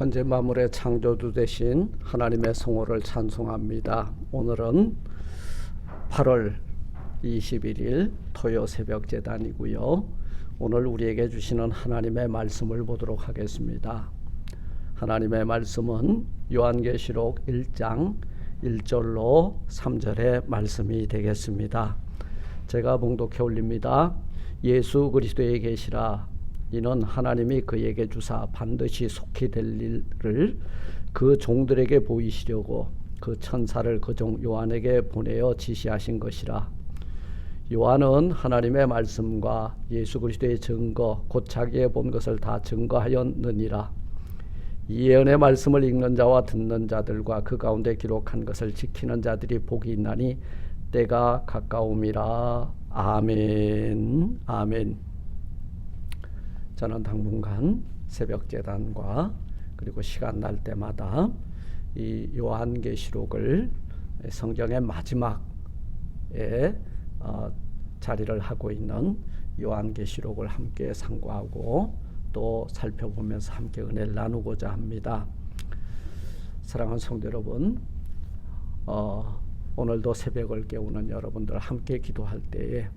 천지 만물의 창조주 되신 하나님의 성호를 찬송합니다. 오늘은 8월 21일 토요 새벽 제단이고요. 오늘 우리에게 주시는 하나님의 말씀을 보도록 하겠습니다. 하나님의 말씀은 요한계시록 1장 1절로 3절의 말씀이 되겠습니다. 제가 봉독해 올립니다. 예수 그리스도의 계시라. 이는 하나님이 그에게 주사 반드시 속히 될 일을 그 종들에게 보이시려고 그 천사를 그 종 요한에게 보내어 지시하신 것이라. 요한은 하나님의 말씀과 예수 그리스도의 증거 곧 자기의 본 것을 다 증거하였느니라. 이 예언의 말씀을 읽는 자와 듣는 자들과 그 가운데 기록한 것을 지키는 자들이 복이 있나니 때가 가까움이라. 아멘. 아멘. 저는 당분간 새벽 제단과 그리고 시간 날 때마다 이 요한계시록을 성경의 마지막에 자리를 하고 있는 요한계시록을 함께 상고하고 또 살펴보면서 함께 은혜를 나누고자 합니다. 사랑하는 성도 여러분, 오늘도 새벽을 깨우는 여러분들 함께 기도할 때에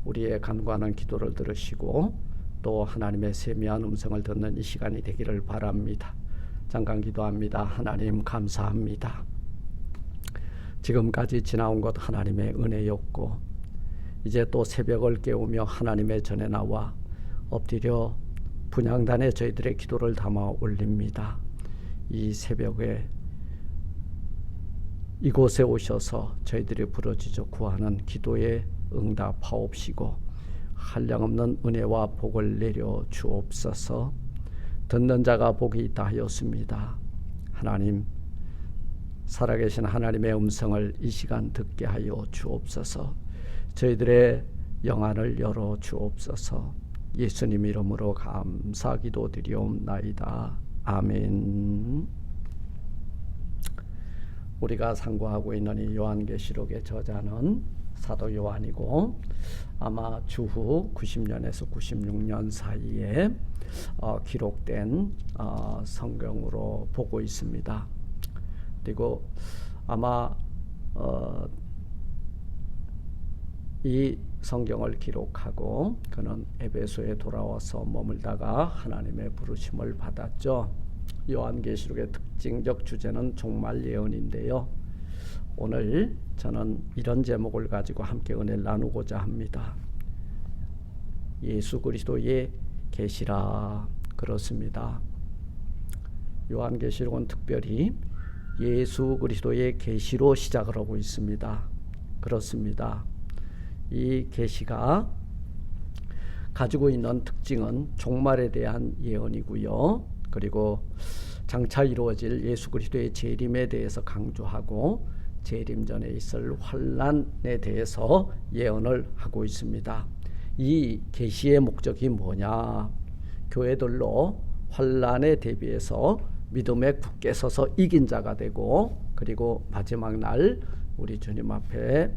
우리의 간구하는 기도를 들으시고 또 하나님의 세미한 음성을 듣는 이 시간이 되기를 바랍니다. 잠깐 기도합니다. 하나님 감사합니다. 지금까지 지나온 것 하나님의 은혜였고 이제 또 새벽을 깨우며 하나님의 전에 나와 엎드려 분향단에 저희들의 기도를 담아 올립니다. 이 새벽에 이곳에 오셔서 저희들이 부르짖어 구하는 기도에 응답하옵시고 한량없는 은혜와 복을 내려 주옵소서. 듣는 자가 복이 있다 하였습니다. 하나님, 살아계신 하나님의 음성을 이 시간 듣게 하여 주옵소서. 저희들의 영안을 열어 주옵소서. 예수님 이름으로 감사 기도드리옵나이다. 아멘. 우리가 상고하고 있는 이 요한계시록의 저자는 사도 요한이고 아마 주후 90년에서 96년 사이에 기록된 성경으로 보고 있습니다. 그리고 아마 이 성경을 기록하고 그는 에베소에 돌아와서 머물다가 하나님의 부르심을 받았죠. 요한계시록의 특징적 주제는 종말 예언인데요. 오늘 저는 이런 제목을 가지고 함께 은혜를 나누고자 합니다. 예수 그리스도의 계시라. 그렇습니다. 요한계시록은 특별히 예수 그리스도의 계시로 시작을 하고 있습니다. 그렇습니다. 이 계시가 가지고 있는 특징은 종말에 대한 예언이고요. 그리고 장차 이루어질 예수 그리스도의 재림에 대해서 강조하고 재림 전에 있을 환난에 대해서 예언을 하고 있습니다. 이 계시의 목적이 뭐냐? 교회들로 환난에 대비해서 믿음에 굳게 서서 이긴 자가 되고 그리고 마지막 날 우리 주님 앞에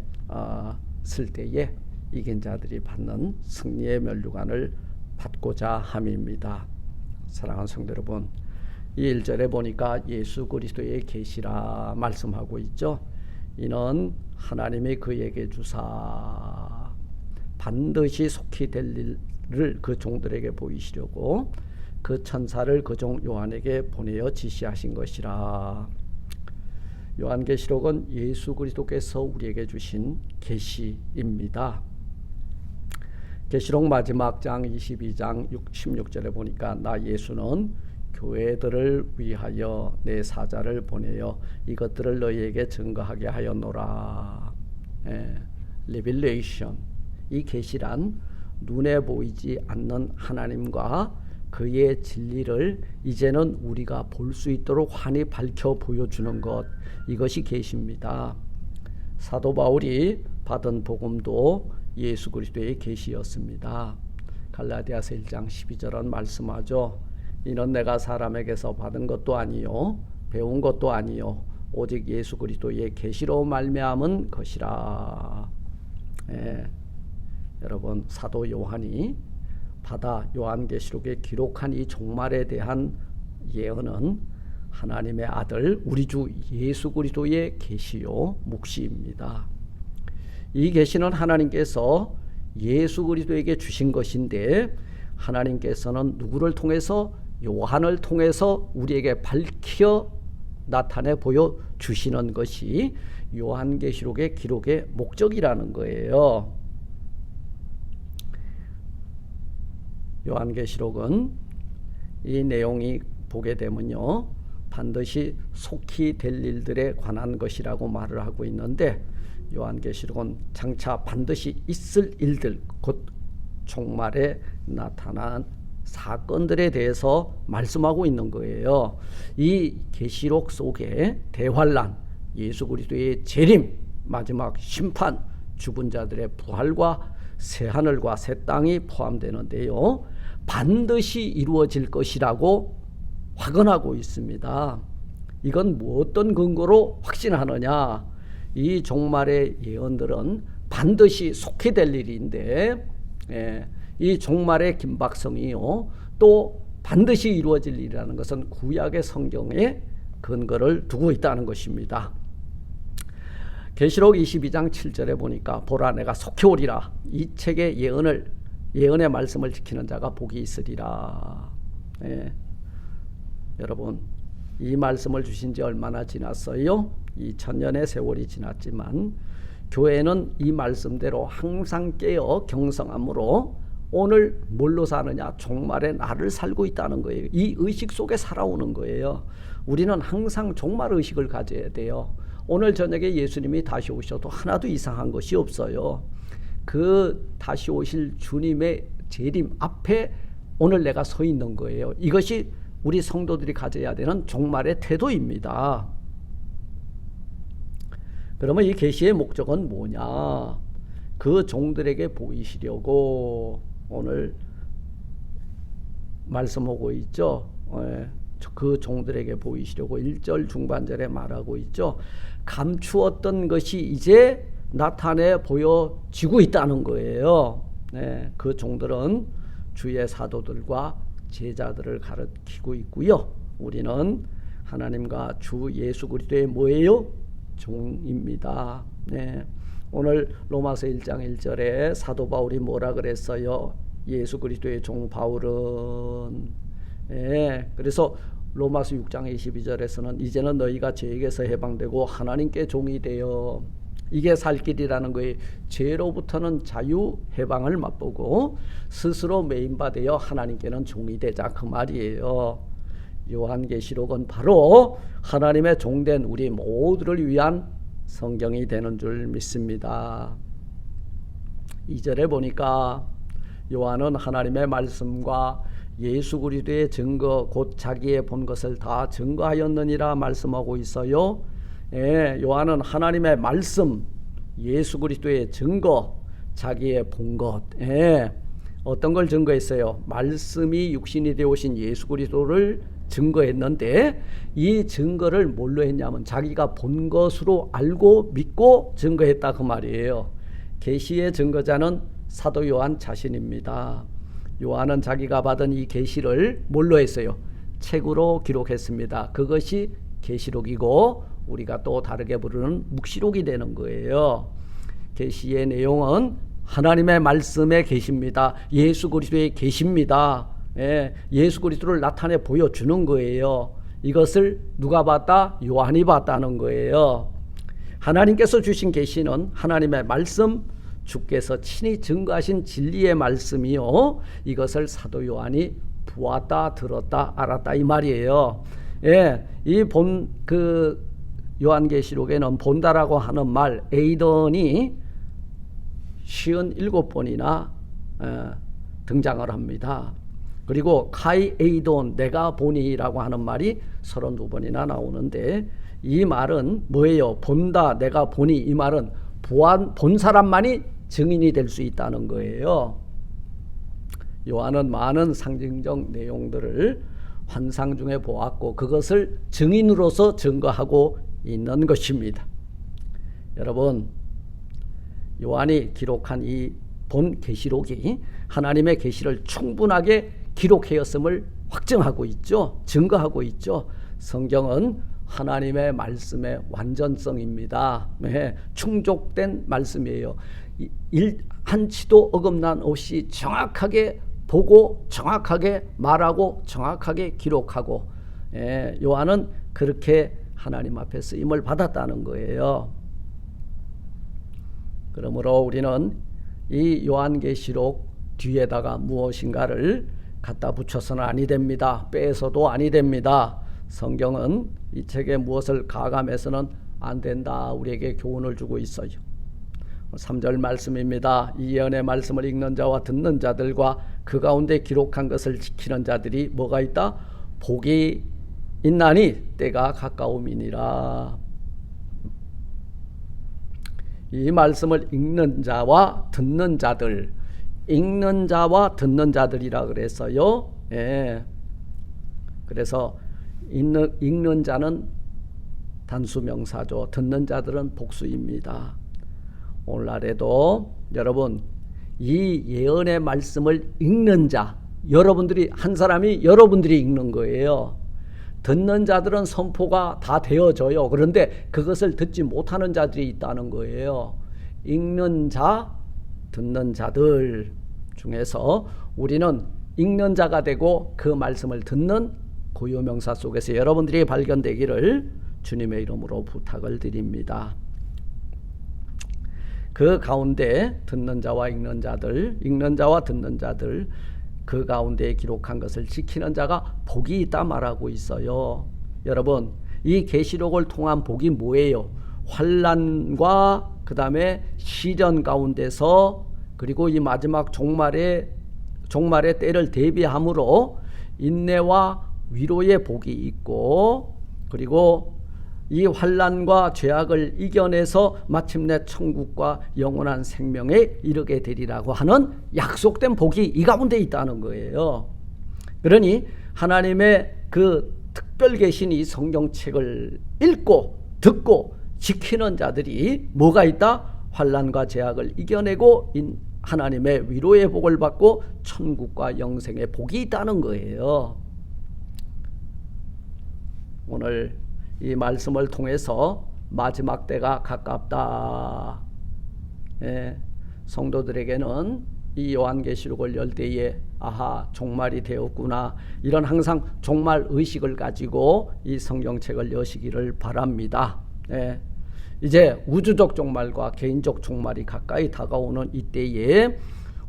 쓸 때에 이긴 자들이 받는 승리의 면류관을 받고자 함입니다. 사랑하는 성도 여러분, 이 1절에 보니까 예수 그리스도의 계시라 말씀하고 있죠. 이는 하나님이 그에게 주사 반드시 속히 될 일을 그 종들에게 보이시려고 그 천사를 그 종 요한에게 보내어 지시하신 것이라. 요한계시록은 예수 그리스도께서 우리에게 주신 계시입니다. 계시록 마지막 장 22장 16절에 보니까 나 예수는 교회들을 위하여 내 사자를 보내어 이것들을 너희에게 증거하게 하였노라. 레빌레이션, 이 계시란 눈에 보이지 않는 하나님과 그의 진리를 이제는 우리가 볼 수 있도록 환히 밝혀 보여주는 것, 이것이 계시입니다. 사도 바울이 받은 복음도 예수 그리스도의 계시였습니다. 갈라디아서 1장 12절은 말씀하죠. 이는 내가 사람에게서 받은 것도 아니요 배운 것도 아니요 오직 예수 그리스도의 계시로 말미암은 것이라. 여러분, 사도 요한이 받아 요한계시록에 기록한 이 종말에 대한 예언은 하나님의 아들 우리 주 예수 그리스도의 계시요 묵시입니다. 이 계시는 하나님께서 예수 그리스도에게 주신 것인데 하나님께서는 누구를 통해서? 요한을 통해서 우리에게 밝혀 나타내 보여주시는 것이 요한계시록의 기록의 목적이라는 거예요. 요한계시록은 이 내용이 보게 되면요, 반드시 속히 될 일들에 관한 것이라고 말을 하고 있는데 요한계시록은 장차 반드시 있을 일들, 곧 종말에 나타난 사건들에 대해서 말씀하고 있는 거예요. 이 계시록 속에 대환란, 예수 그리스도의 재림, 마지막 심판, 죽은 자들의 부활과 새 하늘과 새 땅이 포함되는데요, 반드시 이루어질 것이라고 확언하고 있습니다. 이건 어떤 근거로 확신하느냐? 이 종말의 예언들은 반드시 속히 될 일인데, 이 종말의 긴박성이요, 또 반드시 이루어질 일이라는 것은 구약의 성경에 근거를 두고 있다는 것입니다. 계시록 22장 7절에 보니까 보라 내가 속히 오리라. 이 책의 예언의 말씀을 지키는 자가 복이 있으리라. 여러분, 이 말씀을 주신 지 얼마나 지났어요? 2000년의 세월이 지났지만 교회는 이 말씀대로 항상 깨어 경성함으로 오늘 뭘로 사느냐? 종말의 날을 살고 있다는 거예요. 이 의식 속에 살아오는 거예요. 우리는 항상 종말 의식을 가져야 돼요. 오늘 저녁에 예수님이 다시 오셔도 하나도 이상한 것이 없어요. 그 다시 오실 주님의 재림 앞에 오늘 내가 서 있는 거예요. 이것이 우리 성도들이 가져야 되는 종말의 태도입니다. 그러면 이 계시의 목적은 뭐냐? 그 종들에게 보이시려고 오늘 말씀하고 있죠. 그 종들에게 보이시려고 1절 중반절에 말하고 있죠. 감추었던 것이 이제 나타내 보여지고 있다는 거예요. 그 종들은 주의 사도들과 제자들을 가르치고 있고요. 우리는 하나님과 주 예수 그리스도의 뭐예요? 종입니다. 오늘 로마서 1장 1절에 사도 바울이 뭐라 그랬어요? 예수 그리스도의 종 바울은. 그래서 로마서 6장 22절에서는 이제는 너희가 죄에게서 해방되고 하나님께 종이 되어, 이게 살 길이라는 거예요. 죄로부터는 자유 해방을 맛보고 스스로 메인바되어 하나님께는 종이 되자, 그 말이에요. 요한계시록은 바로 하나님의 종된 우리 모두를 위한 성경이 되는 줄 믿습니다. 2절에 보니까 요한은 하나님의 말씀과 예수 그리스도의 증거 곧 자기의 본 것을 다 증거하였느니라 말씀하고 있어요. 요한은 하나님의 말씀, 예수 그리스도의 증거, 자기의 본 것, 어떤 걸 증거했어요? 말씀이 육신이 되어 오신 예수 그리스도를 증거했는데 이 증거를 뭘로 했냐면 자기가 본 것으로 알고 믿고 증거했다, 그 말이에요. 계시의 증거자는 사도 요한 자신입니다. 요한은 자기가 받은 이 계시를 뭘로 했어요? 책으로 기록했습니다. 그것이 계시록이고 우리가 또 다르게 부르는 묵시록이 되는 거예요. 계시의 내용은 하나님의 말씀의 계시입니다. 예수 그리스도의 계시입니다. 예수 그리스도를 나타내 보여주는 거예요. 이것을 누가 봤다? 요한이 봤다는 거예요. 하나님께서 주신 계시는 하나님의 말씀, 주께서 친히 증거하신 진리의 말씀이요, 이것을 사도 요한이 보았다, 들었다, 알았다, 이 말이에요. 이 요한계시록에는 본다라고 하는 말 에이던이 57번이나 등장을 합니다. 그리고 카이 에이돈, 내가 보니라고 하는 말이 32번이나 나오는데 이 말은 뭐예요? 본다, 내가 보니, 이 말은 본 사람만이 증인이 될 수 있다는 거예요. 요한은 많은 상징적 내용들을 환상 중에 보았고 그것을 증인으로서 증거하고 있는 것입니다. 여러분, 요한이 기록한 이 본 계시록이 하나님의 계시를 충분하게 기록하였음을 확증하고 있죠. 증거하고 있죠. 성경은 하나님의 말씀의 완전성입니다. 네, 충족된 말씀이에요. 한치도 어긋남 없이 정확하게 보고 정확하게 말하고 정확하게 기록하고, 요한은 그렇게 하나님 앞에 쓰임을 받았다는 거예요. 그러므로 우리는 이 요한계시록 뒤에다가 무엇인가를 갖다 붙여서는 아니 됩니다. 빼서도 아니 됩니다. 성경은 이 책에 무엇을 가감해서는 안 된다, 우리에게 교훈을 주고 있어요. 3절 말씀입니다. 이 예언의 말씀을 읽는 자와 듣는 자들과 그 가운데 기록한 것을 지키는 자들이 뭐가 있다? 복이 있나니 때가 가까움이니라. 이 말씀을 읽는 자와 듣는 자들, 읽는 자와 듣는 자들이라 그랬어요. 그래서 읽는 자는 단수명사죠. 듣는 자들은 복수입니다. 오늘날에도 여러분, 이 예언의 말씀을 읽는 자, 여러분들이, 한 사람이 여러분들이 읽는 거예요. 듣는 자들은 선포가 다 되어져요. 그런데 그것을 듣지 못하는 자들이 있다는 거예요. 읽는 자, 듣는 자들 중에서 우리는 읽는 자가 되고 그 말씀을 듣는 고유명사 속에서 여러분들이 발견되기를 주님의 이름으로 부탁을 드립니다. 그 가운데 듣는 자와 읽는 자들, 읽는 자와 듣는 자들, 그 가운데에 기록한 것을 지키는 자가 복이 있다 말하고 있어요. 여러분, 이 계시록을 통한 복이 뭐예요? 환난과 그 다음에 시련 가운데서, 그리고 이 마지막 종말의 때를 대비함으로 인내와 위로의 복이 있고, 그리고 이 환난과 죄악을 이겨내서 마침내 천국과 영원한 생명에 이르게 되리라고 하는 약속된 복이 이 가운데 있다는 거예요. 그러니 하나님의 그 특별 계신 이 성경책을 읽고 듣고 지키는 자들이 뭐가 있다? 환난과 죄악을 이겨내고 하나님의 위로의 복을 받고 천국과 영생의 복이 있다는 거예요. 오늘 이 말씀을 통해서 마지막 때가 가깝다. 성도들에게는 이 요한계시록을 열 때에 아하, 종말이 되었구나, 이런 항상 종말 의식을 가지고 이 성경책을 여시기를 바랍니다. 이제 우주적 종말과 개인적 종말이 가까이 다가오는 이때에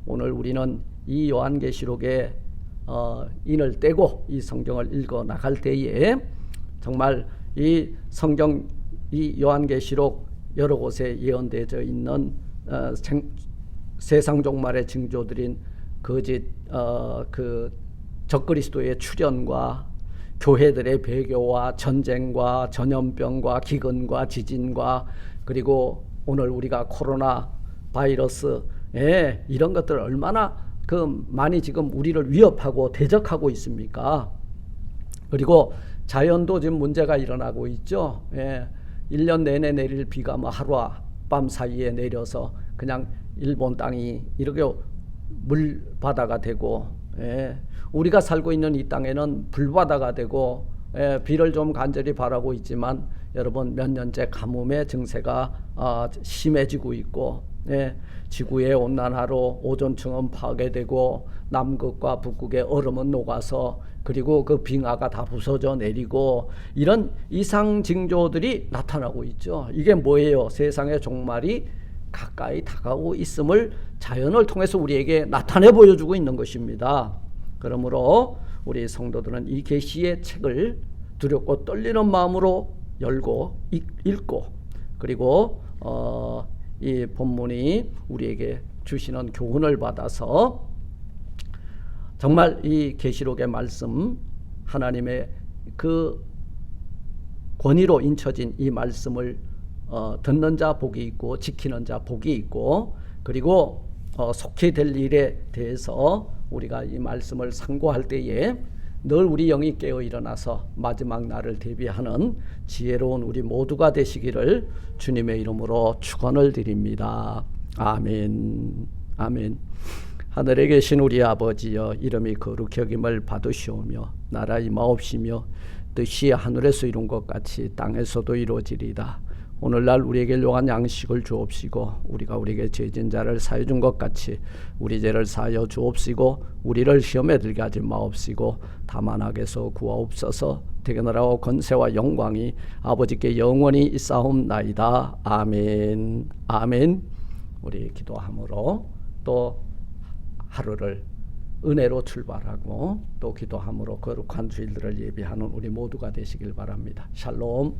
오늘 우리는 이 요한계시록에 인을 떼고 이 성경을 읽어 나갈 때에 정말 이 성경, 이 요한계시록 여러 곳에 예언되어 있는 세상 종말의 징조들인 거짓 그 적그리스도의 출현과 교회들의 배교와 전쟁과 전염병과 기근과 지진과, 그리고 오늘 우리가 코로나 바이러스, 이런 것들 얼마나 많이 지금 우리를 위협하고 대적하고 있습니까? 그리고 자연도 지금 문제가 일어나고 있죠. 1년 내내 내릴 비가 뭐 하루밤 사이에 내려서 그냥 일본 땅이 이렇게 물바다가 되고, 우리가 살고 있는 이 땅에는 불바다가 되고, 비를 좀 간절히 바라고 있지만 여러분, 몇 년째 가뭄의 증세가 심해지고 있고, 지구의 온난화로 오존층은 파괴되고 남극과 북극의 얼음은 녹아서, 그리고 그 빙하가 다 부서져 내리고, 이런 이상 징조들이 나타나고 있죠. 이게 뭐예요? 세상의 종말이 가까이 다가오고 있음을 자연을 통해서 우리에게 나타내 보여주고 있는 것입니다. 그러므로 우리 성도들은 이 계시의 책을 두렵고 떨리는 마음으로 열고 읽고, 그리고 이 본문이 우리에게 주시는 교훈을 받아서 정말 이 계시록의 말씀, 하나님의 그 권위로 인쳐진 이 말씀을 듣는 자 복이 있고 지키는 자 복이 있고, 그리고 속히 될 일에 대해서 우리가 이 말씀을 상고할 때에 늘 우리 영이 깨어 일어나서 마지막 날을 대비하는 지혜로운 우리 모두가 되시기를 주님의 이름으로 축원을 드립니다. 아멘. 아멘. 하늘에 계신 우리 아버지여, 이름이 거룩히 여김을 받으시오며 나라 임하옵시며 뜻이 하늘에서 이룬 것 같이 땅에서도 이루어지리이다. 오늘날 우리에게 일용할 양식을 주옵시고 우리가 우리에게 죄진 자를 사하여 준 것 같이 우리 죄를 사하여 주옵시고 우리를 시험에 들게 하지 마옵시고 다만 악에서 구하옵소서. 대개 나라와 권세와 영광이 아버지께 영원히 있사옵나이다. 아멘. 아멘. 우리 기도함으로 또 하루를 은혜로 출발하고 또 기도함으로 거룩한 주일들을 예비하는 우리 모두가 되시길 바랍니다. 샬롬.